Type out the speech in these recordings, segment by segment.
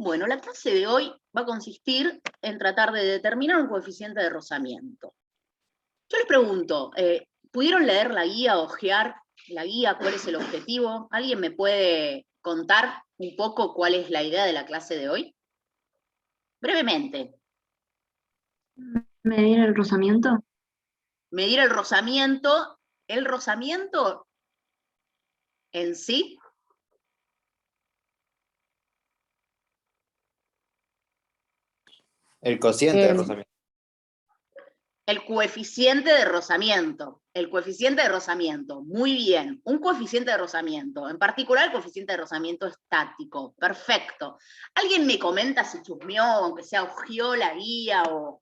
Bueno, la clase de hoy va a consistir en tratar de determinar un coeficiente de rozamiento. Yo les pregunto, ¿pudieron leer la guía, hojear la guía? ¿Cuál es el objetivo? ¿Alguien me puede contar un poco cuál es la idea de la clase de hoy? Brevemente. ¿Medir el rozamiento? Medir el rozamiento en sí. El cociente de rozamiento. El coeficiente de rozamiento. El coeficiente de rozamiento. Muy bien. Un coeficiente de rozamiento. En particular, el coeficiente de rozamiento estático. Perfecto. ¿Alguien me comenta si chusmeó, aunque sea hojeó la guía o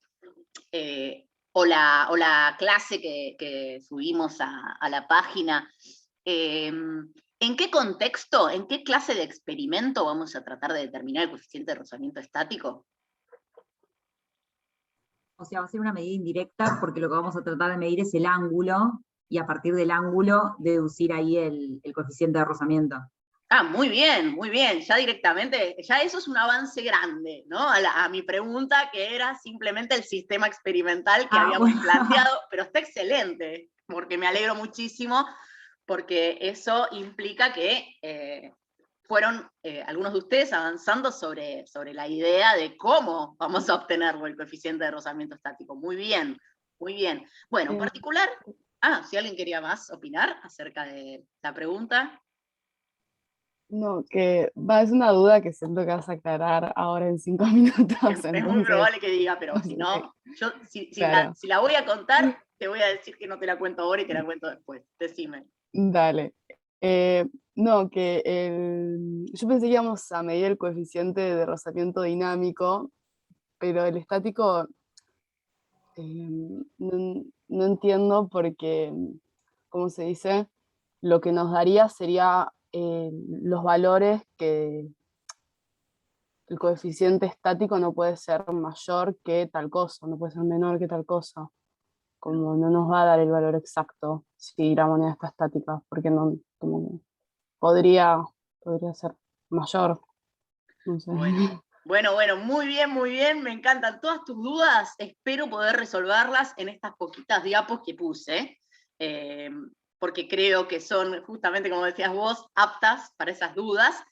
la clase que subimos a la página? ¿En qué contexto, en qué clase de experimento vamos a tratar de determinar el coeficiente de rozamiento estático? O sea, va a ser una medida indirecta porque lo que vamos a tratar de medir es el ángulo y a partir del ángulo deducir ahí el coeficiente de rozamiento. Ah, muy bien, ya directamente, ya eso es un avance grande, ¿no? A mi pregunta, que era simplemente el sistema experimental que habíamos planteado, pero está excelente, porque me alegro muchísimo, porque eso implica que fueron algunos de ustedes avanzando sobre la idea de cómo vamos a obtenerlo, el coeficiente de rozamiento estático. Muy bien, muy bien. Bueno, en particular, si alguien quería más opinar acerca de la pregunta. No, es una duda que siento que vas a aclarar ahora en 5 minutos. Es muy probable que diga, pero si no, yo claro. si la voy a contar, te voy a decir que no te la cuento ahora y te la cuento después. Decime. Dale. No, yo pensé que íbamos a medir el coeficiente de rozamiento dinámico, pero el estático no entiendo porque, ¿cómo se dice? Lo que nos daría sería los valores que el coeficiente estático no puede ser mayor que tal cosa, no puede ser menor que tal cosa. Como no nos va a dar el valor exacto si la moneda está estática, porque no, como podría ser mayor. No sé. Bueno, muy bien, me encantan todas tus dudas, espero poder resolverlas en estas poquitas diapos que puse, porque creo que son, justamente como decías vos, aptas para esas dudas.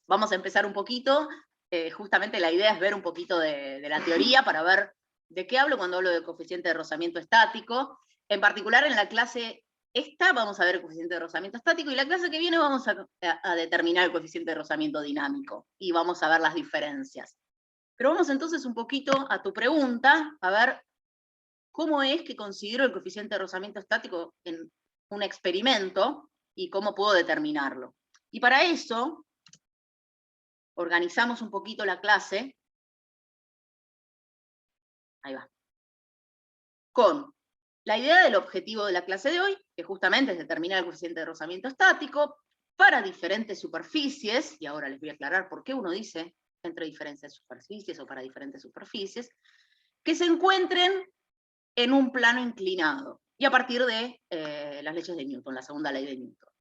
Vamos a empezar un poquito, justamente la idea es ver un poquito de la teoría para ver de qué hablo cuando hablo de coeficiente de rozamiento estático. En particular en la clase esta vamos a ver el coeficiente de rozamiento estático, y la clase que viene vamos a determinar el coeficiente de rozamiento dinámico, y vamos a ver las diferencias. Pero vamos entonces un poquito a tu pregunta, a ver cómo es que considero el coeficiente de rozamiento estático en un experimento, y cómo puedo determinarlo. Y para eso, organizamos un poquito la clase, ahí va, con la idea del objetivo de la clase de hoy, que justamente es determinar el coeficiente de rozamiento estático para diferentes superficies, y ahora les voy a aclarar por qué uno dice entre diferentes superficies o para diferentes superficies, que se encuentren en un plano inclinado, y a partir de las leyes de Newton, la segunda ley de Newton.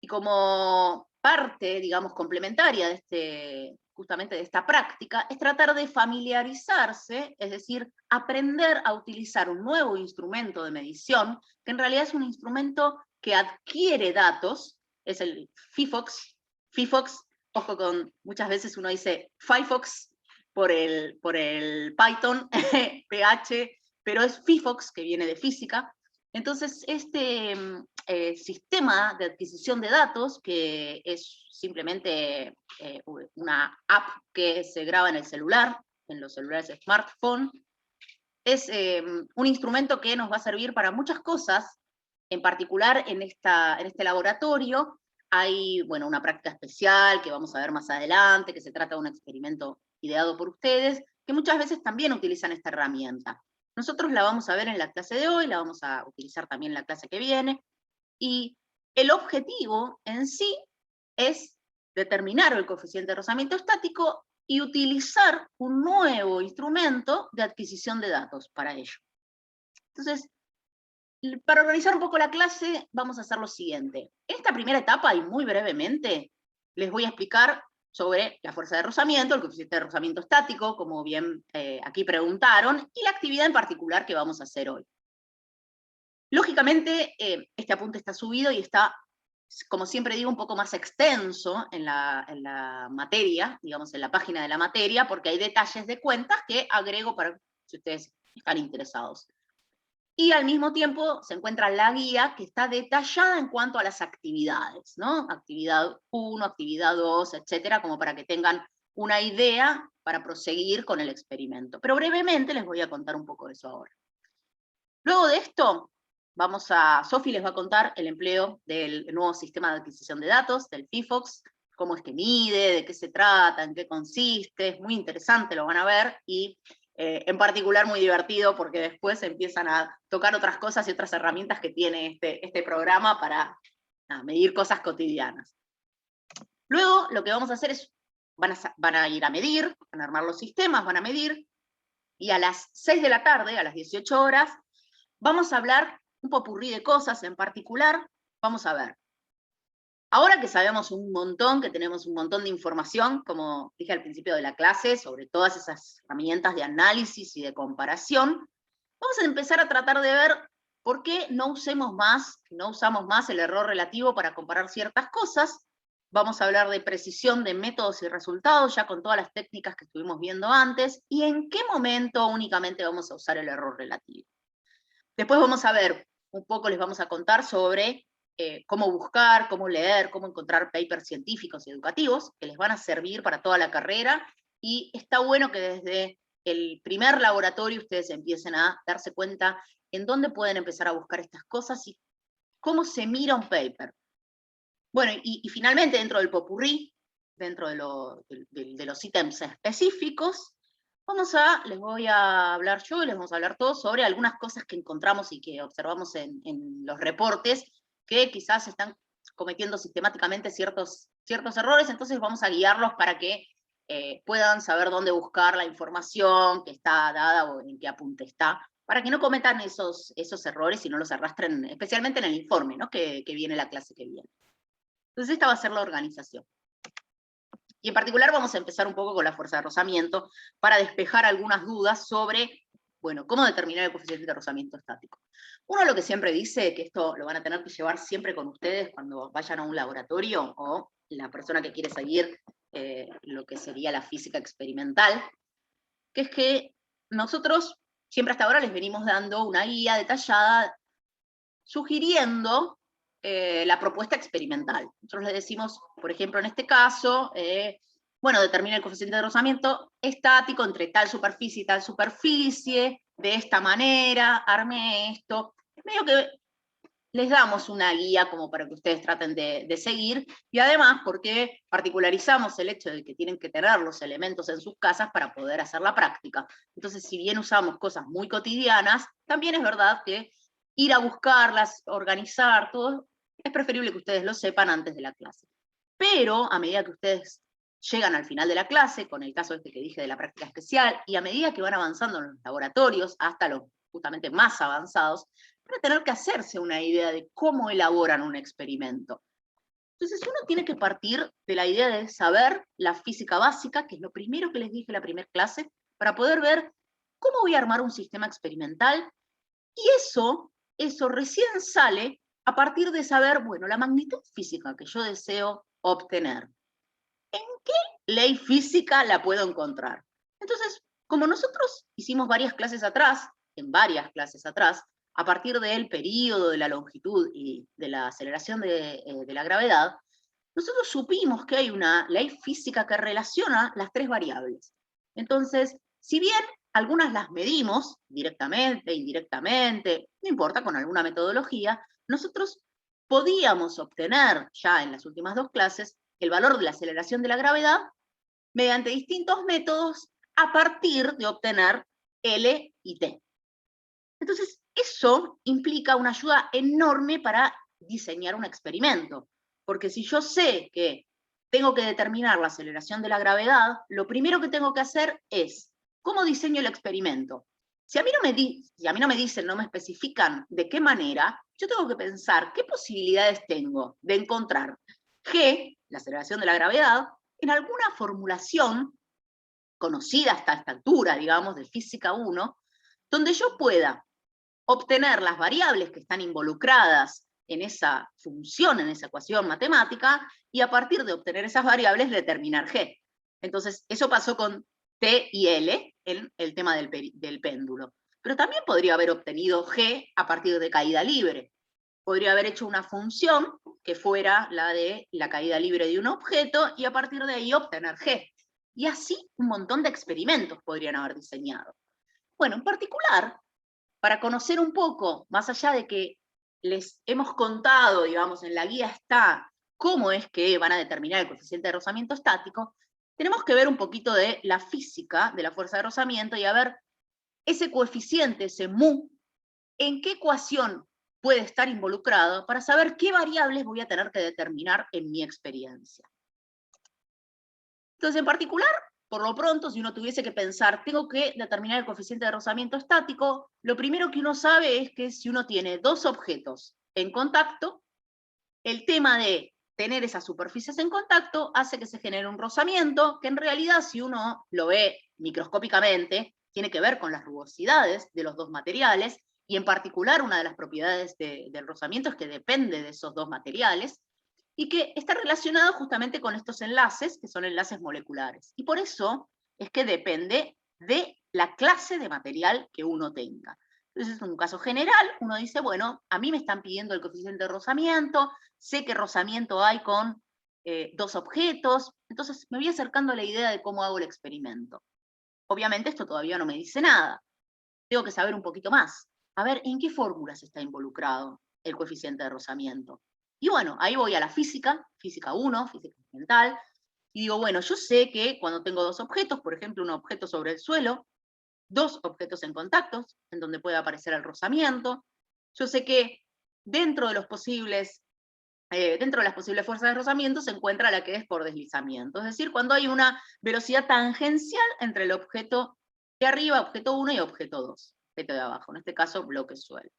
Y como parte, digamos, complementaria de justamente de esta práctica, es tratar de familiarizarse, es decir, aprender a utilizar un nuevo instrumento de medición, que en realidad es un instrumento que adquiere datos, es el phyphox. phyphox, ojo con, muchas veces uno dice Firefox por el Python, PH, pero es phyphox, que viene de física. Entonces, este sistema de adquisición de datos, que es simplemente una app que se graba en el celular, en los celulares smartphone, es un instrumento que nos va a servir para muchas cosas. En particular en este laboratorio hay una práctica especial que vamos a ver más adelante, que se trata de un experimento ideado por ustedes, que muchas veces también utilizan esta herramienta. Nosotros la vamos a ver en la clase de hoy, la vamos a utilizar también en la clase que viene, y el objetivo en sí es determinar el coeficiente de rozamiento estático y utilizar un nuevo instrumento de adquisición de datos para ello. Entonces, para organizar un poco la clase, vamos a hacer lo siguiente. En esta primera etapa, y muy brevemente, les voy a explicar sobre la fuerza de rozamiento, el coeficiente de rozamiento estático, como bien aquí preguntaron, y la actividad en particular que vamos a hacer hoy. Lógicamente, este apunte está subido y está, como siempre digo, un poco más extenso en la materia, digamos, en la página de la materia, porque hay detalles de cuentas que agrego para si ustedes están interesados. Y al mismo tiempo se encuentra la guía que está detallada en cuanto a las actividades, ¿no? Actividad 1, actividad 2, etcétera, como para que tengan una idea para proseguir con el experimento. Pero brevemente les voy a contar un poco de eso ahora. Luego de esto, Sofi les va a contar el empleo del nuevo sistema de adquisición de datos, del PIFOX, cómo es que mide, de qué se trata, en qué consiste, es muy interesante, lo van a ver, y en particular muy divertido porque después empiezan a tocar otras cosas y otras herramientas que tiene este programa para medir cosas cotidianas. Luego lo que vamos a hacer es, van a ir a medir, van a armar los sistemas, van a medir, y a las 6 de la tarde, a las 18 horas, vamos a hablar un popurrí de cosas, en particular, vamos a ver. Ahora que sabemos un montón, que tenemos un montón de información, como dije al principio de la clase, sobre todas esas herramientas de análisis y de comparación, vamos a empezar a tratar de ver por qué no usamos más el error relativo para comparar ciertas cosas. Vamos a hablar de precisión de métodos y resultados, ya con todas las técnicas que estuvimos viendo antes, y en qué momento únicamente vamos a usar el error relativo. Después vamos a ver, un poco les vamos a contar sobre cómo buscar, cómo leer, cómo encontrar papers científicos y educativos que les van a servir para toda la carrera, y está bueno que desde el primer laboratorio ustedes empiecen a darse cuenta en dónde pueden empezar a buscar estas cosas y cómo se mira un paper. Bueno, y finalmente dentro del popurrí, dentro de los ítems específicos, les voy a hablar yo y les vamos a hablar todos sobre algunas cosas que encontramos y que observamos en los reportes, que quizás están cometiendo sistemáticamente ciertos errores, entonces vamos a guiarlos para que puedan saber dónde buscar la información que está dada o en qué apunte está, para que no cometan esos errores y no los arrastren, especialmente en el informe, ¿no? que viene la clase que viene. Entonces esta va a ser la organización. Y en particular vamos a empezar un poco con la fuerza de rozamiento para despejar algunas dudas sobre, bueno, cómo determinar el coeficiente de rozamiento estático. Uno lo que siempre dice, que esto lo van a tener que llevar siempre con ustedes cuando vayan a un laboratorio, o la persona que quiere seguir lo que sería la física experimental, que es que nosotros siempre hasta ahora les venimos dando una guía detallada sugiriendo la propuesta experimental. Nosotros le decimos, por ejemplo, en este caso, bueno, determina el coeficiente de rozamiento estático entre tal superficie y tal superficie, de esta manera, arme esto. Es medio que les damos una guía como para que ustedes traten de seguir, y además porque particularizamos el hecho de que tienen que tener los elementos en sus casas para poder hacer la práctica. Entonces, si bien usamos cosas muy cotidianas, también es verdad que ir a buscarlas, organizar, todo, es preferible que ustedes lo sepan antes de la clase. Pero a medida que ustedes llegan al final de la clase, con el caso este que dije de la práctica especial, y a medida que van avanzando en los laboratorios, hasta los justamente más avanzados, van a tener que hacerse una idea de cómo elaboran un experimento. Entonces uno tiene que partir de la idea de saber la física básica, que es lo primero que les dije en la primera clase, para poder ver cómo voy a armar un sistema experimental, y eso recién sale a partir de saber, bueno, la magnitud física que yo deseo obtener. ¿En qué ley física la puedo encontrar? Entonces, como nosotros hicimos varias clases atrás, a partir del período de la longitud y de la aceleración de la gravedad, nosotros supimos que hay una ley física que relaciona las tres variables. Entonces, si bien algunas las medimos directamente, indirectamente, no importa, con alguna metodología, nosotros podíamos obtener ya en las últimas dos clases el valor de la aceleración de la gravedad mediante distintos métodos a partir de obtener L y T. Entonces, eso implica una ayuda enorme para diseñar un experimento, porque si yo sé que tengo que determinar la aceleración de la gravedad, lo primero que tengo que hacer es, ¿cómo diseño el experimento? Si a mí no me dicen, no me especifican de qué manera, yo tengo que pensar qué posibilidades tengo de encontrar G, la aceleración de la gravedad, en alguna formulación conocida hasta esta altura, digamos, de Física 1, donde yo pueda obtener las variables que están involucradas en esa función, en esa ecuación matemática, y a partir de obtener esas variables determinar G. Entonces, eso pasó con T y L en el tema del péndulo. Pero también podría haber obtenido G a partir de caída libre. Podría haber hecho una función que fuera la de la caída libre de un objeto, y a partir de ahí obtener G. Y así un montón de experimentos podrían haber diseñado. Bueno, en particular, para conocer un poco, más allá de que les hemos contado, digamos, en la guía está cómo es que van a determinar el coeficiente de rozamiento estático, tenemos que ver un poquito de la física de la fuerza de rozamiento y a ver ese coeficiente, ese mu, en qué ecuación puede estar involucrado para saber qué variables voy a tener que determinar en mi experiencia. Entonces, en particular, por lo pronto, si uno tuviese que pensar, tengo que determinar el coeficiente de rozamiento estático, lo primero que uno sabe es que si uno tiene dos objetos en contacto, el tema de tener esas superficies en contacto hace que se genere un rozamiento, que en realidad, si uno lo ve microscópicamente, tiene que ver con las rugosidades de los dos materiales, y en particular una de las propiedades del rozamiento es que depende de esos dos materiales, y que está relacionado justamente con estos enlaces, que son enlaces moleculares. Y por eso es que depende de la clase de material que uno tenga. Entonces, en un caso general, uno dice, bueno, a mí me están pidiendo el coeficiente de rozamiento, sé qué rozamiento hay con dos objetos, entonces me voy acercando a la idea de cómo hago el experimento. Obviamente esto todavía no me dice nada. Tengo que saber un poquito más. A ver, ¿en qué fórmulas está involucrado el coeficiente de rozamiento? Y bueno, ahí voy a la física, física 1, física experimental, y digo, bueno, yo sé que cuando tengo dos objetos, por ejemplo, un objeto sobre el suelo, dos objetos en contactos, en donde puede aparecer el rozamiento, yo sé que dentro de las posibles fuerzas de rozamiento se encuentra la que es por deslizamiento, es decir, cuando hay una velocidad tangencial entre el objeto de arriba, objeto 1, y objeto 2, objeto de abajo, en este caso bloque suelo.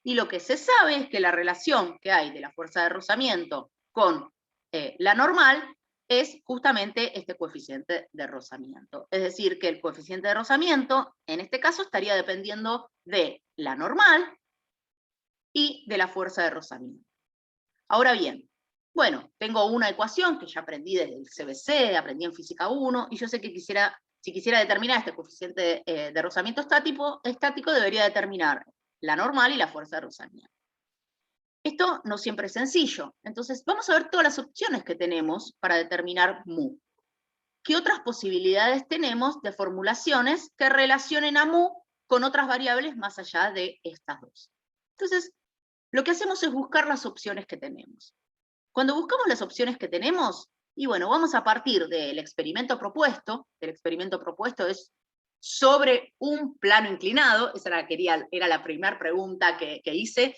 Y lo que se sabe es que la relación que hay de la fuerza de rozamiento con la normal es justamente este coeficiente de rozamiento. Es decir, que el coeficiente de rozamiento, en este caso, estaría dependiendo de la normal y de la fuerza de rozamiento. Ahora bien, bueno, tengo una ecuación que ya aprendí desde el CBC, aprendí en Física 1, y yo sé que si quisiera determinar este coeficiente de rozamiento estático, debería determinar la normal y la fuerza de rozamiento. Esto no siempre es sencillo, entonces vamos a ver todas las opciones que tenemos para determinar mu. ¿Qué otras posibilidades tenemos de formulaciones que relacionen a mu con otras variables más allá de estas dos? Entonces, lo que hacemos es buscar las opciones que tenemos. Cuando buscamos las opciones que tenemos, y bueno, vamos a partir del experimento propuesto. El experimento propuesto es sobre un plano inclinado. Esa era la primera pregunta que hice.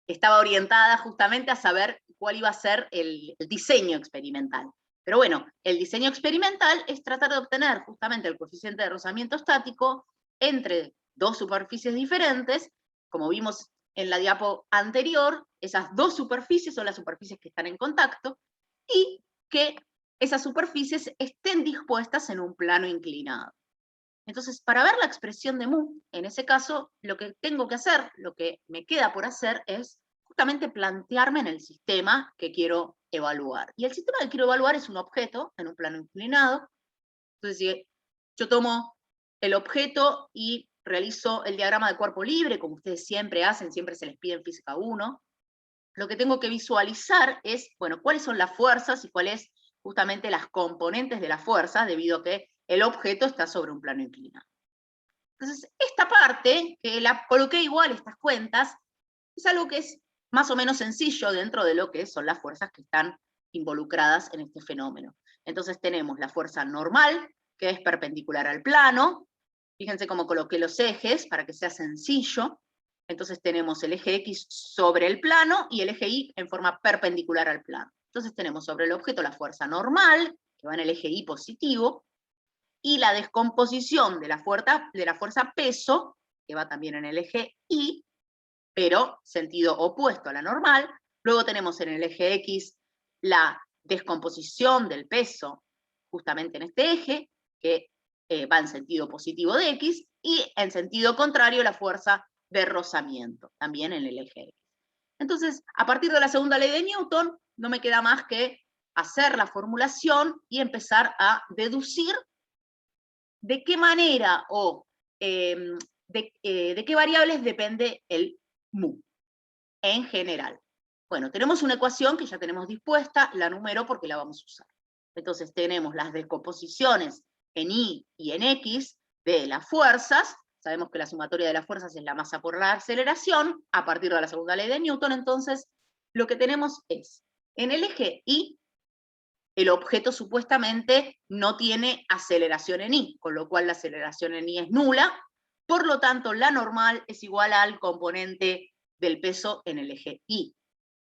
Estaba orientada justamente a saber cuál iba a ser el diseño experimental. Pero bueno, el diseño experimental es tratar de obtener justamente el coeficiente de rozamiento estático entre dos superficies diferentes. Como vimos en la diapo anterior, esas dos superficies son las superficies que están en contacto, y que esas superficies estén dispuestas en un plano inclinado. Entonces, para ver la expresión de mu, en ese caso, lo que tengo que hacer, lo que me queda por hacer, es justamente plantearme en el sistema que quiero evaluar. Y el sistema que quiero evaluar es un objeto en un plano inclinado. Entonces, si yo tomo el objeto y realizo el diagrama de cuerpo libre, como ustedes siempre hacen, siempre se les pide en Física 1, lo que tengo que visualizar es, bueno, cuáles son las fuerzas y cuáles justamente las componentes de la fuerza, debido a que el objeto está sobre un plano inclinado. Entonces, esta parte, que la coloqué igual, estas cuentas, es algo que es más o menos sencillo dentro de lo que son las fuerzas que están involucradas en este fenómeno. Entonces tenemos la fuerza normal, que es perpendicular al plano. Fíjense cómo coloqué los ejes para que sea sencillo. Entonces tenemos el eje X sobre el plano y el eje Y en forma perpendicular al plano. Entonces tenemos sobre el objeto la fuerza normal, que va en el eje Y positivo, y la descomposición de la fuerza peso, que va también en el eje Y, pero sentido opuesto a la normal. Luego tenemos en el eje X la descomposición del peso justamente en este eje, que va en sentido positivo de X, y en sentido contrario la fuerza de rozamiento, también en el eje X. Entonces, a partir de la segunda ley de Newton, no me queda más que hacer la formulación y empezar a deducir de qué manera o de qué variables depende el mu, en general. Bueno, tenemos una ecuación que ya tenemos dispuesta, la numero porque la vamos a usar. Entonces tenemos las descomposiciones en Y y en X de las fuerzas. Sabemos que la sumatoria de las fuerzas es la masa por la aceleración, a partir de la segunda ley de Newton. Entonces, lo que tenemos es, en el eje Y, el objeto supuestamente no tiene aceleración en Y, con lo cual la aceleración en Y es nula, por lo tanto la normal es igual al componente del peso en el eje Y.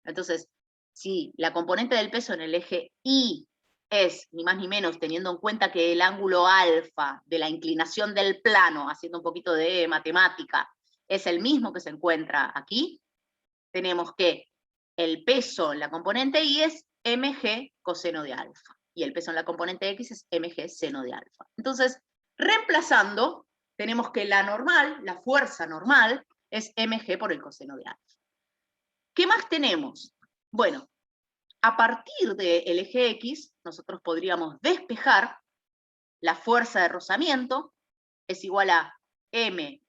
Entonces, si la componente del peso en el eje Y es, ni más ni menos, teniendo en cuenta que el ángulo alfa de la inclinación del plano, haciendo un poquito de matemática, es el mismo que se encuentra aquí, tenemos que el peso en la componente Y es mg coseno de alfa, y el peso en la componente X es mg seno de alfa. Entonces, reemplazando, tenemos que la normal, la fuerza normal, es mg por el coseno de alfa. ¿Qué más tenemos? Bueno, a partir del eje X, nosotros podríamos despejar la fuerza de rozamiento, es igual a m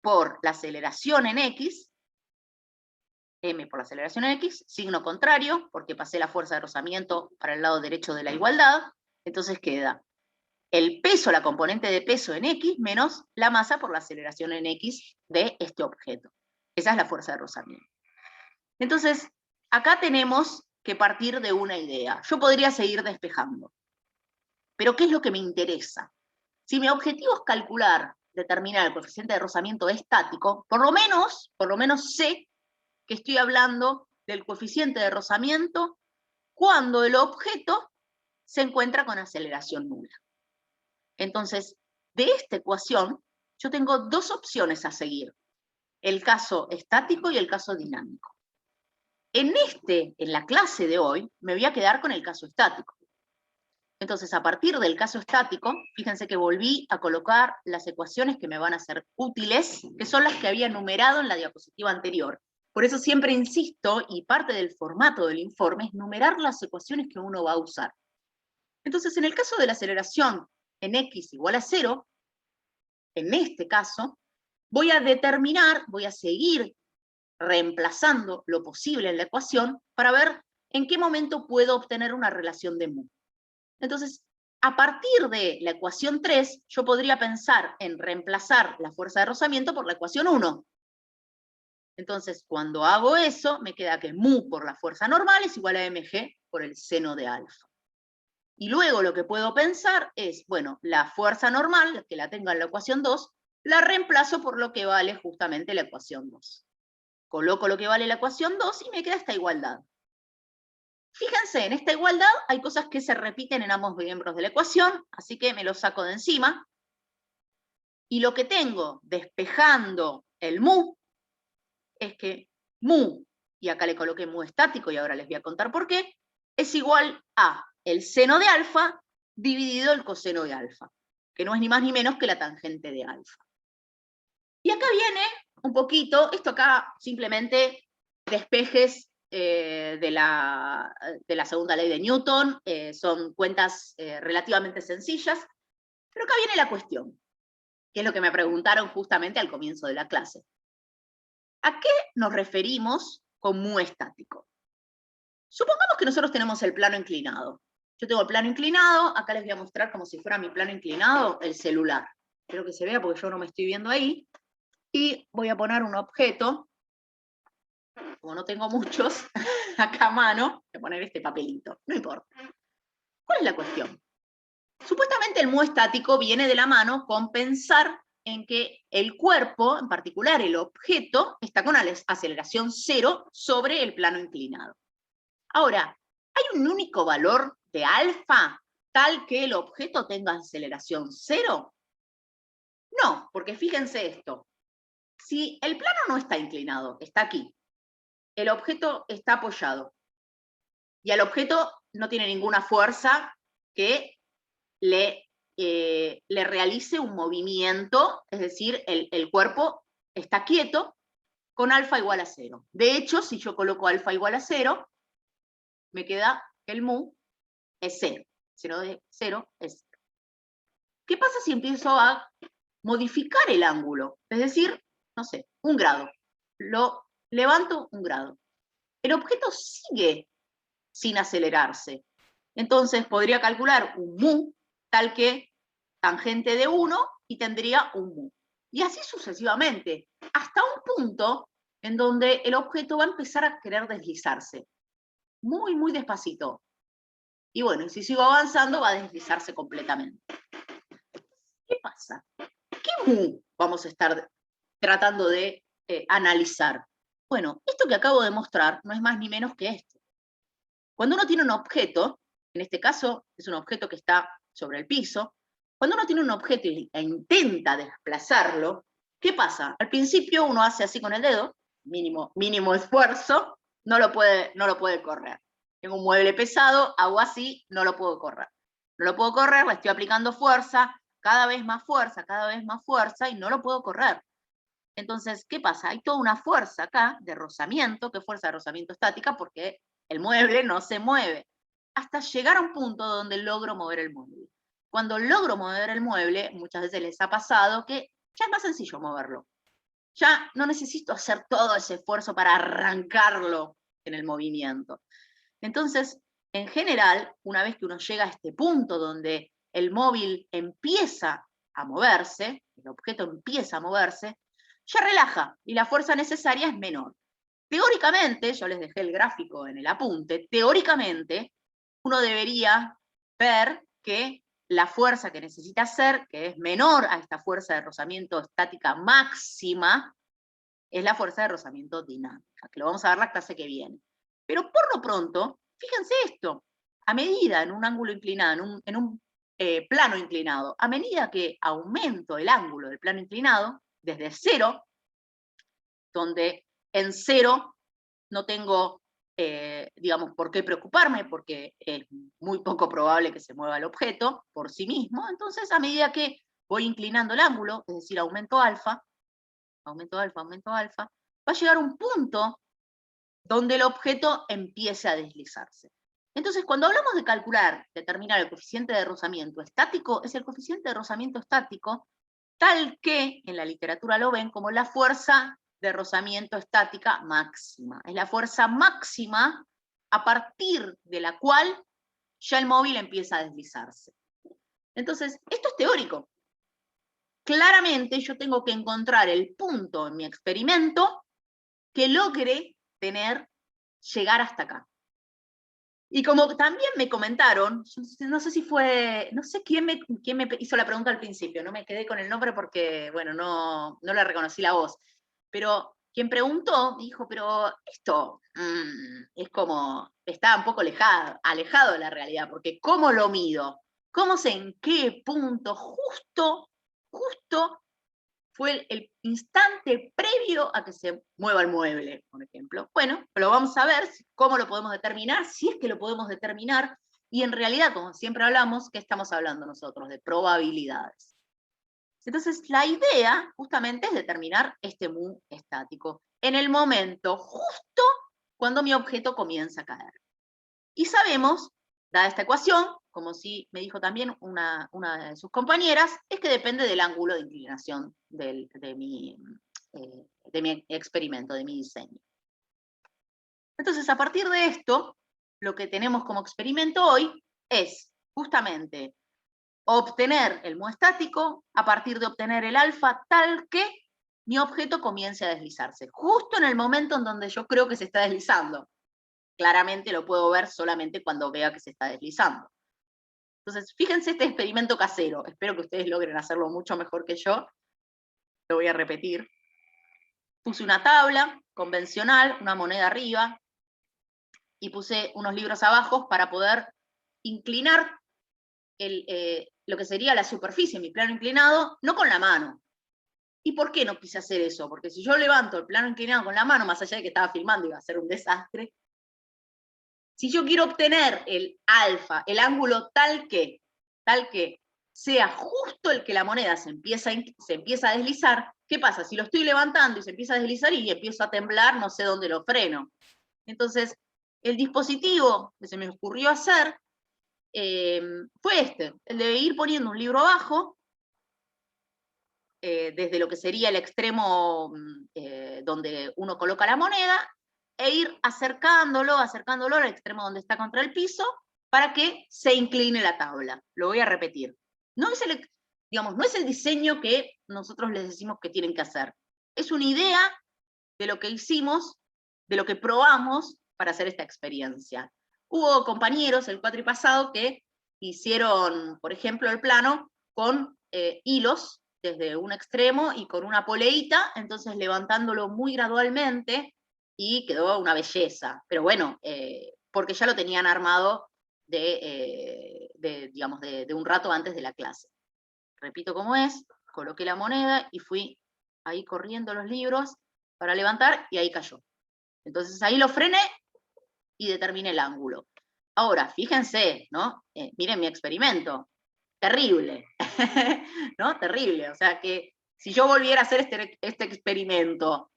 por la aceleración en X, m por la aceleración en X, signo contrario, porque pasé la fuerza de rozamiento para el lado derecho de la igualdad, entonces queda el peso, la componente de peso en X, menos la masa por la aceleración en X de este objeto. Esa es la fuerza de rozamiento. Entonces, acá tenemos que partir de una idea. Yo podría seguir despejando. Pero ¿qué es lo que me interesa? Si mi objetivo es calcular, determinar el coeficiente de rozamiento estático, por lo menos sé que estoy hablando del coeficiente de rozamiento cuando el objeto se encuentra con aceleración nula. Entonces, de esta ecuación, yo tengo dos opciones a seguir: el caso estático y el caso dinámico. En la clase de hoy, me voy a quedar con el caso estático. Entonces, a partir del caso estático, fíjense que volví a colocar las ecuaciones que me van a ser útiles, que son las que había numerado en la diapositiva anterior. Por eso siempre insisto, y parte del formato del informe, es numerar las ecuaciones que uno va a usar. Entonces, en el caso de la aceleración en x igual a 0, en este caso, voy a seguir reemplazando lo posible en la ecuación para ver en qué momento puedo obtener una relación de mu. Entonces, a partir de la ecuación 3, yo podría pensar en reemplazar la fuerza de rozamiento por la ecuación 1. Entonces, cuando hago eso, me queda que mu por la fuerza normal es igual a mg por el seno de alfa. Y luego lo que puedo pensar es, bueno, la fuerza normal, que la tenga en la ecuación 2, la reemplazo por lo que vale justamente la ecuación 2. Coloco lo que vale la ecuación 2 y me queda esta igualdad. Fíjense, en esta igualdad hay cosas que se repiten en ambos miembros de la ecuación, así que me lo saco de encima. Y lo que tengo despejando el mu es que mu, y acá le coloqué mu estático y ahora les voy a contar por qué, es igual a el seno de alfa dividido el coseno de alfa, que no es ni más ni menos que la tangente de alfa. Y acá viene un poquito, esto acá simplemente despejes de la segunda ley de Newton, son cuentas relativamente sencillas, pero acá viene la cuestión, que es lo que me preguntaron justamente al comienzo de la clase. ¿A qué nos referimos con mu estático? Supongamos que nosotros tenemos el plano inclinado. Yo tengo el plano inclinado, acá les voy a mostrar como si fuera mi plano inclinado, el celular. Espero que se vea porque yo no me estoy viendo ahí. Y voy a poner un objeto, como no tengo muchos, acá a mano, voy a poner este papelito, no importa. ¿Cuál es la cuestión? Supuestamente el mu estático viene de la mano con pensar en que el cuerpo, en particular el objeto, está con aceleración 0 sobre el plano inclinado. Ahora, ¿hay un único valor de alfa tal que el objeto tenga aceleración 0? No, porque fíjense esto. Si el plano no está inclinado, está aquí, el objeto está apoyado, y al objeto no tiene ninguna fuerza que le realice un movimiento, es decir, el cuerpo está quieto con alfa igual a 0. De hecho, si yo coloco alfa igual a 0, me queda que el mu es 0. 0 de 0 es 0. ¿Qué pasa si empiezo a modificar el ángulo? Es decir, no sé, 1 grado. Lo levanto 1 grado. El objeto sigue sin acelerarse. Entonces podría calcular un mu tal que tangente de 1 y tendría un mu. Y así sucesivamente, hasta un punto en donde el objeto va a empezar a querer deslizarse. Muy, muy despacito. Y bueno, si sigo avanzando va a deslizarse completamente. ¿Qué pasa? ¿Qué mu vamos a estar tratando de analizar? Bueno, esto que acabo de mostrar no es más ni menos que esto. Cuando uno tiene un objeto, en este caso es un objeto que está sobre el piso, cuando uno tiene un objeto e intenta desplazarlo, ¿qué pasa? Al principio uno hace así con el dedo, mínimo esfuerzo, no lo puede correr. Tengo un mueble pesado, hago así, no lo puedo correr. No lo puedo correr, le estoy aplicando fuerza, cada vez más fuerza, y no lo puedo correr. Entonces, ¿qué pasa? Hay toda una fuerza acá de rozamiento, que es fuerza de rozamiento estática, porque el mueble no se mueve, hasta llegar a un punto donde logro mover el mueble. Cuando logro mover el mueble, muchas veces les ha pasado que ya es más sencillo moverlo. Ya no necesito hacer todo ese esfuerzo para arrancarlo en el movimiento. Entonces, en general, una vez que uno llega a este punto donde el móvil empieza a moverse, el objeto empieza a moverse, ya relaja y la fuerza necesaria es menor. Teóricamente, yo les dejé el gráfico en el apunte, teóricamente uno debería ver que la fuerza que necesita hacer, que es menor a esta fuerza de rozamiento estática máxima, es la fuerza de rozamiento dinámica, que lo vamos a ver la clase que viene. Pero por lo pronto, fíjense esto, a medida en un ángulo inclinado, en un plano inclinado, a medida que aumento el ángulo del plano inclinado, desde 0, donde en 0 no tengo, digamos, por qué preocuparme, porque es muy poco probable que se mueva el objeto por sí mismo. Entonces, a medida que voy inclinando el ángulo, es decir, aumento alfa, va a llegar un punto donde el objeto empiece a deslizarse. Entonces, cuando hablamos de calcular, determinar el coeficiente de rozamiento estático, es el coeficiente de rozamiento estático tal que en la literatura lo ven como la fuerza de rozamiento estática máxima. Es la fuerza máxima a partir de la cual ya el móvil empieza a deslizarse. Entonces, esto es teórico. Claramente yo tengo que encontrar el punto en mi experimento que logre llegar hasta acá. Y como también me comentaron, no sé si fue, no sé quién me hizo la pregunta al principio, no me quedé con el nombre porque, bueno, no le reconocí la voz, pero quien preguntó dijo, pero esto es como, está un poco alejado de la realidad, porque ¿cómo lo mido? ¿Cómo sé en qué punto justo fue el instante previo a que se mueva el mueble, por ejemplo? Bueno, lo vamos a ver, cómo lo podemos determinar, si es que lo podemos determinar, y en realidad, como siempre hablamos, ¿qué estamos hablando nosotros? De probabilidades. Entonces, la idea justamente es determinar este mu estático en el momento justo cuando mi objeto comienza a caer. Y sabemos, dada esta ecuación, como sí me dijo también una de sus compañeras, es que depende del ángulo de inclinación de mi experimento, de mi diseño. Entonces, a partir de esto, lo que tenemos como experimento hoy es justamente obtener el mu estático a partir de obtener el alfa tal que mi objeto comience a deslizarse, justo en el momento en donde yo creo que se está deslizando. Claramente lo puedo ver solamente cuando vea que se está deslizando. Entonces, fíjense este experimento casero. Espero que ustedes logren hacerlo mucho mejor que yo. Lo voy a repetir. Puse una tabla convencional, una moneda arriba, y puse unos libros abajo para poder inclinar lo que sería la superficie, mi plano inclinado, no con la mano. ¿Y por qué no quise hacer eso? Porque si yo levanto el plano inclinado con la mano, más allá de que estaba filmando, iba a ser un desastre. Si yo quiero obtener el alfa, el ángulo tal que sea justo el que la moneda se empieza a deslizar, ¿qué pasa? Si lo estoy levantando y se empieza a deslizar y empiezo a temblar, no sé dónde lo freno. Entonces, el dispositivo que se me ocurrió hacer fue el de ir poniendo un libro abajo, desde lo que sería el extremo donde uno coloca la moneda, e ir acercándolo al extremo donde está contra el piso, para que se incline la tabla. Lo voy a repetir. No es el diseño que nosotros les decimos que tienen que hacer. Es una idea de lo que hicimos, de lo que probamos para hacer esta experiencia. Hubo compañeros el cuatripasado que hicieron, por ejemplo, el plano con hilos desde un extremo y con una poleita, entonces levantándolo muy gradualmente, y quedó una belleza. Pero bueno, porque ya lo tenían armado de un rato antes de la clase. Repito cómo es, coloqué la moneda y fui ahí corriendo los libros para levantar, y ahí cayó. Entonces ahí lo frené y determiné el ángulo. Ahora, fíjense, ¿no? Miren mi experimento. Terrible, ¿no? Terrible. O sea que si yo volviera a hacer este experimento,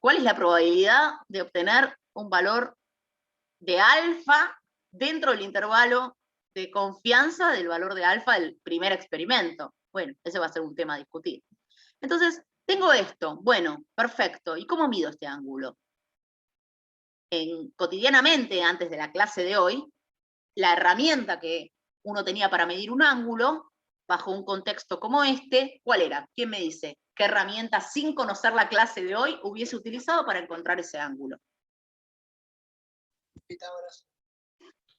¿cuál es la probabilidad de obtener un valor de alfa dentro del intervalo de confianza del valor de alfa del primer experimento? Bueno, ese va a ser un tema a discutir. Entonces, tengo esto. Bueno, perfecto. ¿Y cómo mido este ángulo? Cotidianamente, antes de la clase de hoy, la herramienta que uno tenía para medir un ángulo, bajo un contexto como este, ¿cuál era? ¿Quién me dice qué herramienta, sin conocer la clase de hoy, hubiese utilizado para encontrar ese ángulo? Pitágoras.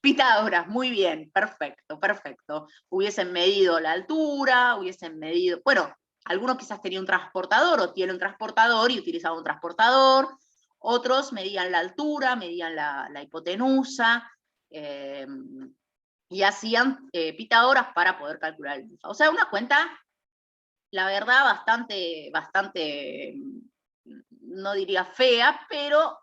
Pitágoras, muy bien, perfecto, perfecto. Hubiesen medido la altura, hubiesen medido, bueno, algunos quizás tenían un transportador o tienen un transportador y utilizaban un transportador, otros medían la altura, medían la hipotenusa, y hacían Pitágoras para poder calcular el alfa. O sea, una cuenta, la verdad, bastante, no diría fea, pero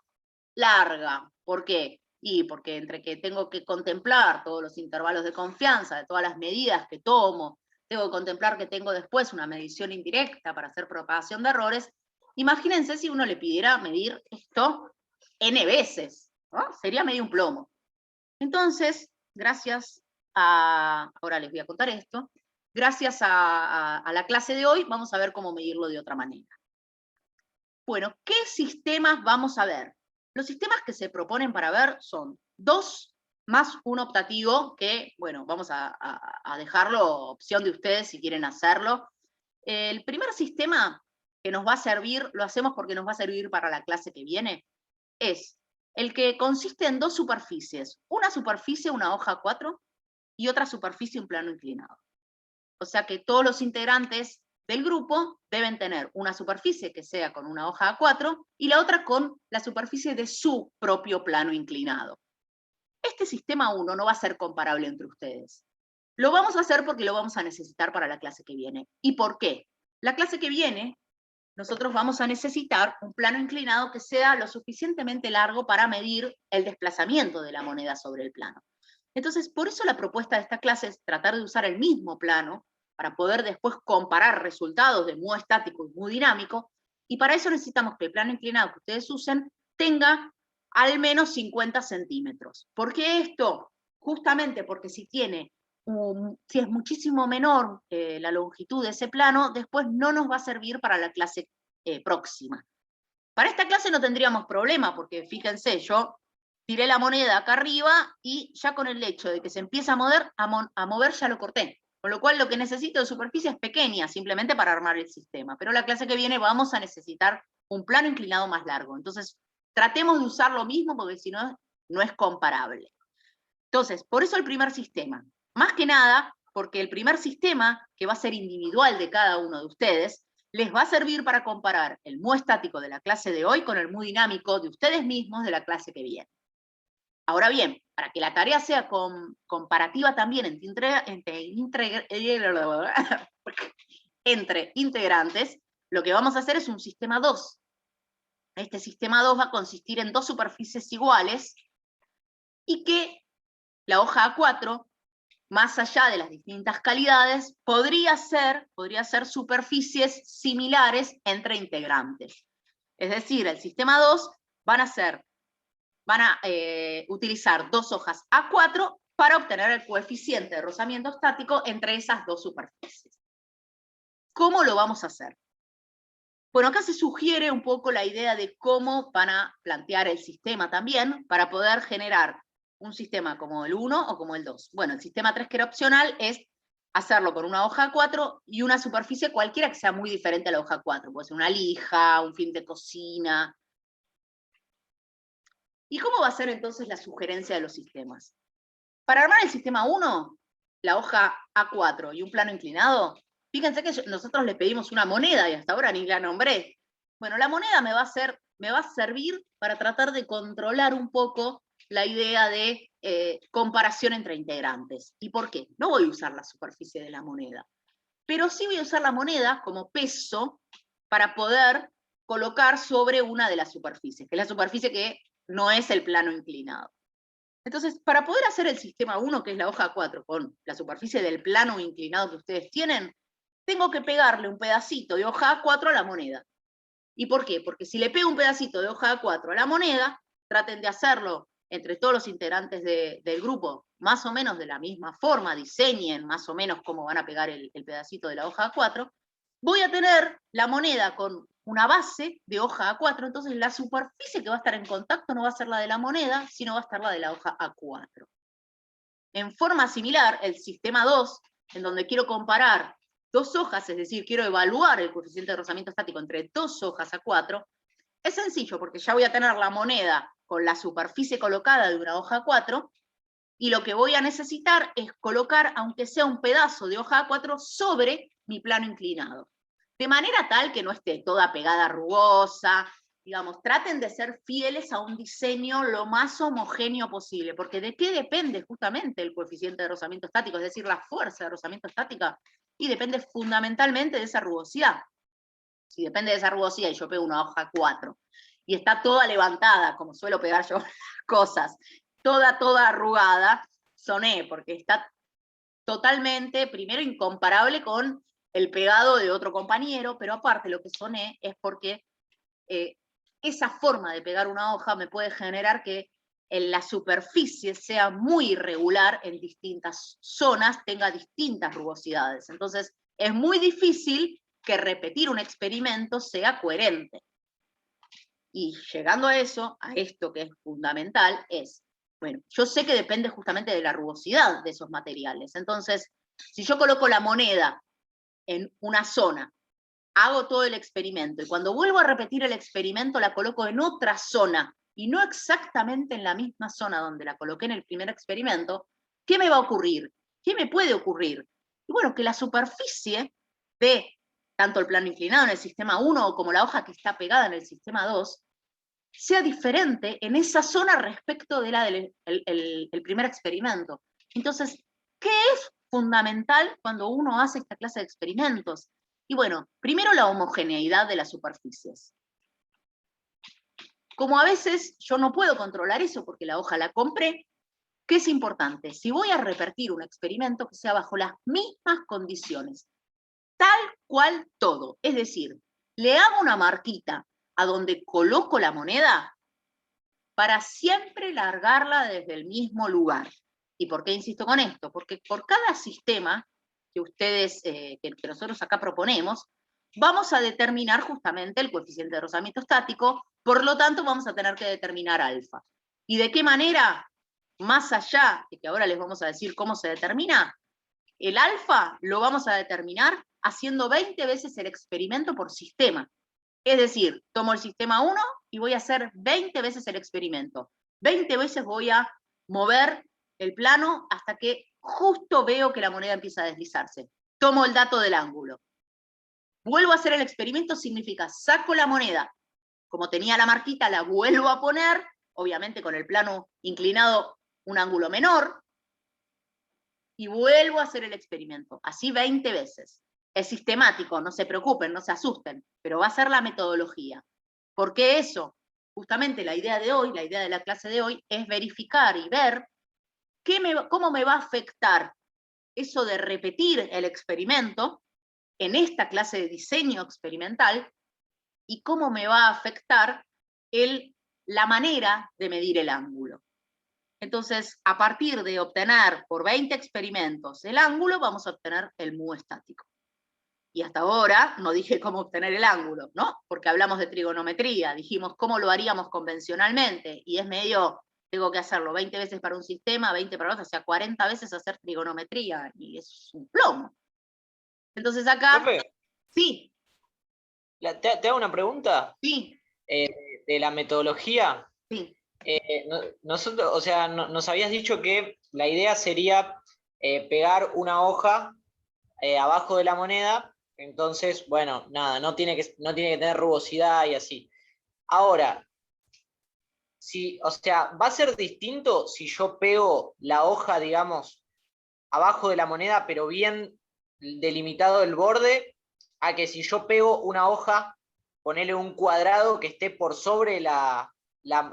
larga. ¿Por qué? Y porque entre que tengo que contemplar todos los intervalos de confianza, de todas las medidas que tomo, tengo que contemplar que tengo después una medición indirecta para hacer propagación de errores. Imagínense si uno le pidiera medir esto n veces, ¿no? Sería medio un plomo. Entonces, gracias ahora les voy a contar esto, gracias a la clase de hoy vamos a ver cómo medirlo de otra manera. Bueno, ¿qué sistemas vamos a ver? Los sistemas que se proponen para ver son 2 más un optativo, que, bueno, vamos a dejarlo opción de ustedes si quieren hacerlo. El primer sistema que nos va a servir, lo hacemos porque nos va a servir para la clase que viene, es el que consiste en 2 superficies. Una superficie, una hoja 4, y otra superficie, un plano inclinado. O sea que todos los integrantes del grupo deben tener una superficie que sea con una hoja A4 y la otra con la superficie de su propio plano inclinado. Este sistema 1 no va a ser comparable entre ustedes. Lo vamos a hacer porque lo vamos a necesitar para la clase que viene. ¿Y por qué? La clase que viene, nosotros vamos a necesitar un plano inclinado que sea lo suficientemente largo para medir el desplazamiento de la moneda sobre el plano. Entonces, por eso la propuesta de esta clase es tratar de usar el mismo plano para poder después comparar resultados de mu estático y mu dinámico, y para eso necesitamos que el plano inclinado que ustedes usen tenga al menos 50 centímetros. ¿Por qué esto? Justamente porque si es muchísimo menor la longitud de ese plano, después no nos va a servir para la clase próxima. Para esta clase no tendríamos problema, porque fíjense, yo tiré la moneda acá arriba y ya con el hecho de que se empieza a mover ya lo corté. Con lo cual lo que necesito de superficie es pequeña, simplemente para armar el sistema. Pero la clase que viene vamos a necesitar un plano inclinado más largo. Entonces, tratemos de usar lo mismo, porque si no, no es comparable. Entonces, por eso el primer sistema. Más que nada, porque el primer sistema, que va a ser individual de cada uno de ustedes, les va a servir para comparar el mu estático de la clase de hoy con el mu dinámico de ustedes mismos de la clase que viene. Ahora bien, para que la tarea sea comparativa también entre integrantes, lo que vamos a hacer es un sistema 2. Este sistema 2 va a consistir en 2 superficies iguales, y que la hoja A4, más allá de las distintas calidades, podría ser superficies similares entre integrantes. Es decir, el sistema 2 van a utilizar dos hojas A4 para obtener el coeficiente de rozamiento estático entre esas dos superficies. ¿Cómo lo vamos a hacer? Bueno, acá se sugiere un poco la idea de cómo van a plantear el sistema también para poder generar un sistema como el 1 o como el 2. Bueno, el sistema 3, que era opcional, es hacerlo con una hoja 4 y una superficie cualquiera que sea muy diferente a la hoja 4. Puede ser una lija, un film de cocina. ¿Y cómo va a ser entonces la sugerencia de los sistemas? Para armar el sistema 1, la hoja A4 y un plano inclinado, fíjense que nosotros le pedimos una moneda y hasta ahora ni la nombré. Bueno, la moneda me va a servir para tratar de controlar un poco la idea de comparación entre integrantes. ¿Y por qué? No voy a usar la superficie de la moneda, pero sí voy a usar la moneda como peso para poder colocar sobre una de las superficies, que es la superficie que no es el plano inclinado. Entonces, para poder hacer el sistema 1, que es la hoja 4, con la superficie del plano inclinado que ustedes tienen, tengo que pegarle un pedacito de hoja A4 a la moneda. ¿Y por qué? Porque si le pego un pedacito de hoja A4 a la moneda, traten de hacerlo entre todos los integrantes del grupo, más o menos de la misma forma, diseñen más o menos cómo van a pegar el pedacito de la hoja A4, voy a tener la moneda con una base de hoja A4, entonces la superficie que va a estar en contacto no va a ser la de la moneda, sino va a estar la de la hoja A4. En forma similar, el sistema 2, en donde quiero comparar dos hojas, es decir, quiero evaluar el coeficiente de rozamiento estático entre dos hojas A4, es sencillo, porque ya voy a tener la moneda con la superficie colocada de una hoja A4, y lo que voy a necesitar es colocar, aunque sea un pedazo de hoja A4, sobre mi plano inclinado. De manera tal que no esté toda pegada rugosa, digamos, traten de ser fieles a un diseño lo más homogéneo posible, porque ¿de qué depende justamente el coeficiente de rozamiento estático? Es decir, la fuerza de rozamiento estática, y depende fundamentalmente de esa rugosidad. Si depende de esa rugosidad y yo pego una hoja 4, y está toda levantada, como suelo pegar yo cosas, toda arrugada, soné, porque está totalmente, primero, incomparable con el pegado de otro compañero, pero aparte lo que soné es porque esa forma de pegar una hoja me puede generar que la superficie sea muy irregular en distintas zonas, tenga distintas rugosidades. Entonces, es muy difícil que repetir un experimento sea coherente. Y llegando a eso, a esto que es fundamental, es, bueno, yo sé que depende justamente de la rugosidad de esos materiales. Entonces, si yo coloco la moneda en una zona, hago todo el experimento, y cuando vuelvo a repetir el experimento la coloco en otra zona, y no exactamente en la misma zona donde la coloqué en el primer experimento, ¿qué me va a ocurrir? ¿Qué me puede ocurrir? Y bueno, que la superficie de tanto el plano inclinado en el sistema 1 como la hoja que está pegada en el sistema 2, sea diferente en esa zona respecto de la del primer experimento. Entonces, ¿qué es fundamental cuando uno hace esta clase de experimentos? Y bueno, primero la homogeneidad de las superficies. Como a veces yo no puedo controlar eso porque la hoja la compré, ¿qué es importante? Si voy a repetir un experimento, que sea bajo las mismas condiciones, tal cual todo. Es decir, le hago una marquita a donde coloco la moneda para siempre largarla desde el mismo lugar. ¿Y por qué insisto con esto? Porque por cada sistema que ustedes, que nosotros acá proponemos, vamos a determinar justamente el coeficiente de rozamiento estático, por lo tanto vamos a tener que determinar alfa. ¿Y de qué manera? Más allá de que ahora les vamos a decir cómo se determina, el alfa lo vamos a determinar haciendo 20 veces el experimento por sistema. Es decir, tomo el sistema 1 y voy a hacer 20 veces el experimento. 20 veces voy a mover el plano hasta que justo veo que la moneda empieza a deslizarse. Tomo el dato del ángulo. Vuelvo a hacer el experimento, significa saco la moneda. Como tenía la marquita, la vuelvo a poner, obviamente con el plano inclinado un ángulo menor, y vuelvo a hacer el experimento. Así 20 veces. Es sistemático, no se preocupen, no se asusten, pero va a ser la metodología. ¿Por qué eso? justamente la idea de hoy, la idea de la clase de hoy, es verificar y ver cómo me va a afectar eso de repetir el experimento en esta clase de diseño experimental y cómo me va a afectar la manera de medir el ángulo. Entonces, a partir de obtener por 20 experimentos el ángulo, vamos a obtener el mu estático. Y hasta ahora no dije cómo obtener el ángulo, ¿no? Porque hablamos de trigonometría, dijimos cómo lo haríamos convencionalmente, y es medio, tengo que hacerlo 20 veces para un sistema, 20 para otro, o sea, 40 veces hacer trigonometría, y es un plomo. Entonces acá, Profe, sí, te hago una pregunta sí, de la metodología. sí. Nosotros, o sea, nos habías dicho que la idea sería pegar una hoja abajo de la moneda, entonces, bueno, nada, no tiene que tener rugosidad y así. Ahora, o sea, ¿va a ser distinto si yo pego la hoja, digamos, abajo de la moneda, pero bien delimitado el borde, a que si yo pego una hoja, ponele un cuadrado que esté por sobre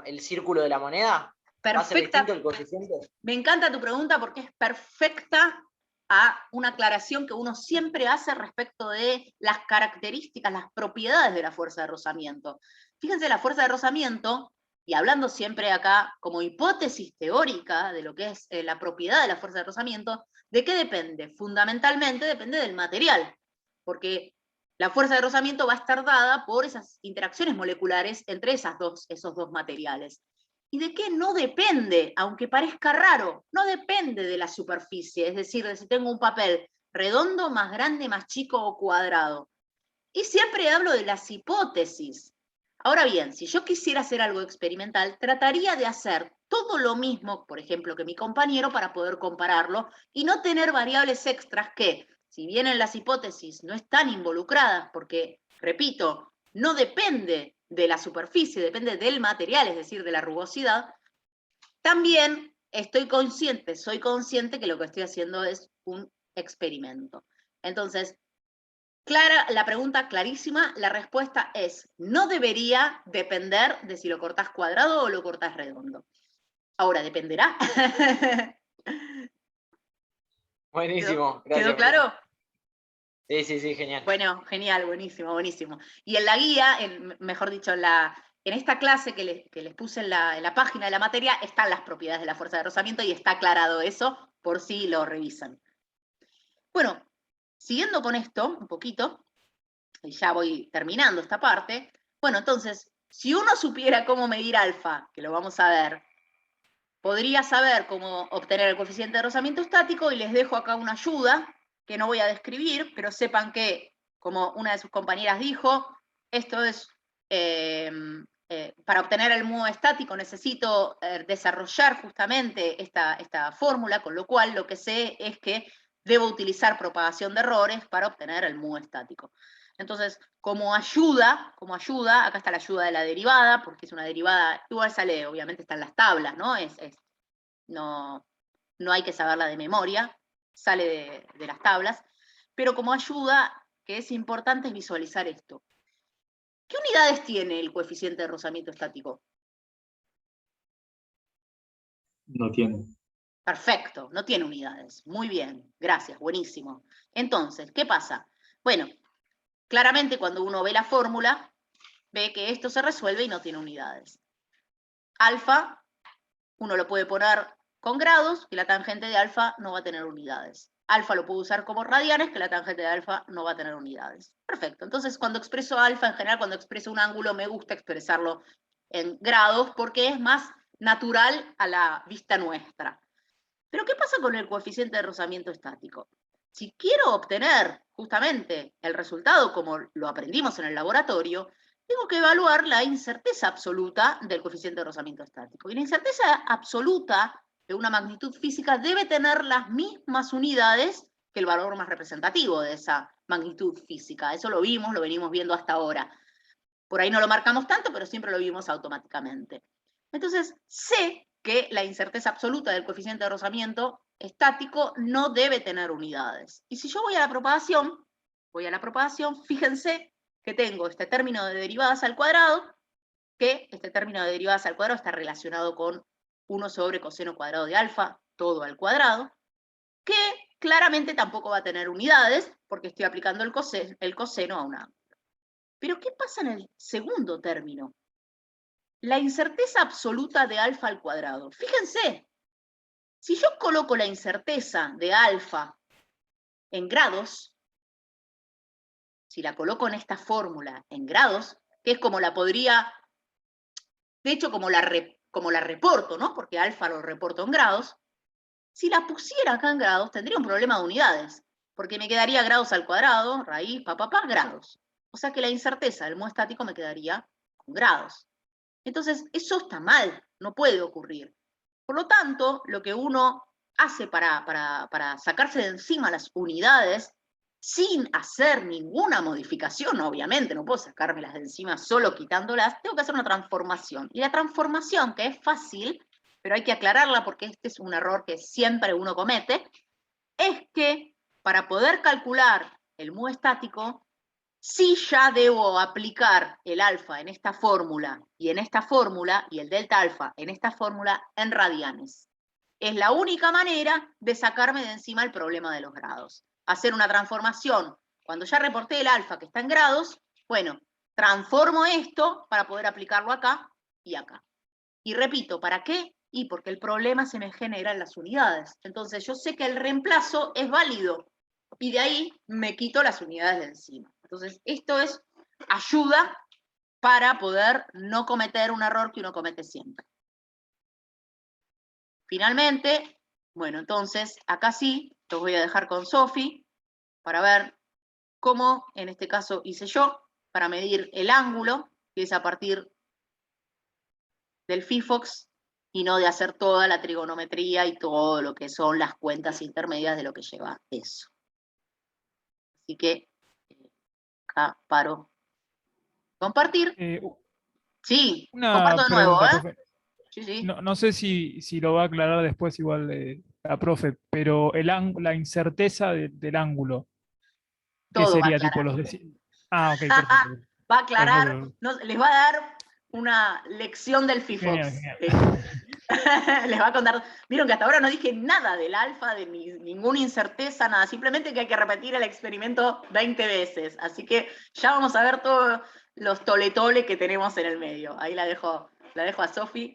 el círculo de la moneda? ¿Va a ser Perfecta. distinto el coeficiente? Me encanta tu pregunta porque es perfecta a una aclaración que uno siempre hace respecto de las características, las propiedades de la fuerza de rozamiento. Fíjense, la fuerza de rozamiento, y hablando siempre acá como hipótesis teórica de lo que es la propiedad de la fuerza de rozamiento, ¿de qué depende? Fundamentalmente depende del material, porque la fuerza de rozamiento va a estar dada por esas interacciones moleculares entre esos dos materiales. ¿Y de qué no depende? Aunque parezca raro, no depende de la superficie, es decir, de si tengo un papel redondo, más grande, más chico o cuadrado. Y siempre hablo de las hipótesis. Ahora bien, si yo quisiera hacer algo experimental, trataría de hacer todo lo mismo, por ejemplo, que mi compañero, para poder compararlo y no tener variables extras que, si bien en las hipótesis no están involucradas, porque, repito, no depende de la superficie, depende del material, es decir, de la rugosidad, también soy consciente que lo que estoy haciendo es un experimento. Entonces, clara, la pregunta clarísima, la respuesta es, no debería depender de si lo cortás cuadrado o lo cortás redondo. Ahora, ¿dependerá? Buenísimo, gracias. ¿Quedó claro? Sí, genial. Bueno, genial, buenísimo, buenísimo. Y en la guía, mejor dicho, en esta clase que les puse en la página de la materia, están las propiedades de la fuerza de rozamiento y está aclarado eso, por si lo revisan. Bueno, siguiendo con esto un poquito, y ya voy terminando esta parte, bueno, entonces, si uno supiera cómo medir alfa, que lo vamos a ver, podría saber cómo obtener el coeficiente de rozamiento estático, y les dejo acá una ayuda, que no voy a describir, pero sepan que, como una de sus compañeras dijo, esto es, para obtener el mu estático necesito desarrollar justamente esta fórmula, con lo cual lo que sé es que debo utilizar propagación de errores para obtener el mu estático. Entonces, como ayuda, acá está la ayuda de la derivada, porque es una derivada, igual sale, obviamente están las tablas, ¿no? No hay que saberla de memoria, sale de las tablas, pero como ayuda, que es importante, es visualizar esto. ¿Qué unidades tiene el coeficiente de rozamiento estático? No tiene. Perfecto, no tiene unidades. Muy bien, gracias, buenísimo. Entonces, ¿qué pasa? Bueno, claramente cuando uno ve la fórmula, ve que esto se resuelve y no tiene unidades. Alfa, uno lo puede poner con grados, que la tangente de alfa no va a tener unidades. Alfa lo puedo usar como radianes, que la tangente de alfa no va a tener unidades. Perfecto. Entonces, cuando expreso alfa, en general, cuando expreso un ángulo, me gusta expresarlo en grados, porque es más natural a la vista nuestra. Pero, ¿qué pasa con el coeficiente de rozamiento estático? Si quiero obtener justamente el resultado como lo aprendimos en el laboratorio, tengo que evaluar la incerteza absoluta del coeficiente de rozamiento estático. Y la incerteza absoluta de una magnitud física debe tener las mismas unidades que el valor más representativo de esa magnitud física. Eso lo vimos, lo venimos viendo hasta ahora. Por ahí no lo marcamos tanto, pero siempre lo vimos automáticamente. Entonces, sé que la incerteza absoluta del coeficiente de rozamiento estático no debe tener unidades. Y si yo voy a la propagación, fíjense que tengo este término de derivadas al cuadrado, que este término de derivadas al cuadrado está relacionado con 1 sobre coseno cuadrado de alfa, todo al cuadrado, que claramente tampoco va a tener unidades, porque estoy aplicando el coseno a un ángulo. Pero ¿qué pasa en el segundo término? La incerteza absoluta de alfa al cuadrado. Fíjense, si yo coloco la incerteza de alfa en grados, si la coloco en esta fórmula en grados, que es como la podría, de hecho como la reporto, ¿no? Porque alfa lo reporto en grados, si la pusiera acá en grados tendría un problema de unidades, porque me quedaría grados al cuadrado, raíz, grados. O sea que la incerteza del modo estático me quedaría con grados. Entonces, eso está mal, no puede ocurrir. Por lo tanto, lo que uno hace para sacarse de encima las unidades, sin hacer ninguna modificación, obviamente, no puedo sacármelas de encima solo quitándolas, tengo que hacer una transformación. Y la transformación, que es fácil, pero hay que aclararla porque este es un error que siempre uno comete, es que para poder calcular el mu estático, sí ya debo aplicar el alfa en esta fórmula y el delta alfa en esta fórmula en radianes. Es la única manera de sacarme de encima el problema de los grados. Hacer una transformación. Cuando ya reporté el alfa que está en grados, bueno, transformo esto para poder aplicarlo acá y acá. Y repito, ¿para qué? Y porque el problema se me genera en las unidades. Entonces yo sé que el reemplazo es válido y de ahí me quito las unidades de encima. Entonces esto es ayuda para poder no cometer un error que uno comete siempre. Finalmente, bueno, entonces acá sí, los voy a dejar con Sofi para ver cómo, en este caso hice yo, para medir el ángulo, que es a partir del FIFOX, y no de hacer toda la trigonometría y todo lo que son las cuentas intermedias de lo que lleva eso. Así que acá paro. Compartir. Sí, comparto Una de nuevo, pregunta, ¿eh? profe. Sí, sí. No sé si lo va a aclarar después igual la profe, pero la incerteza del ángulo, ¿qué Todo va a sería tipo aclarar. Ah, ok, perfecto. Va a aclarar, Perfecto. les va a dar una lección del Genial, FIFOX. genial. Les va a contar. Vieron que hasta ahora no dije nada del alfa, de ninguna incerteza, nada. Simplemente que hay que repetir el experimento 20 veces. Así que ya vamos a ver todos los tole-tole que tenemos en el medio. Ahí la dejo a Sofi.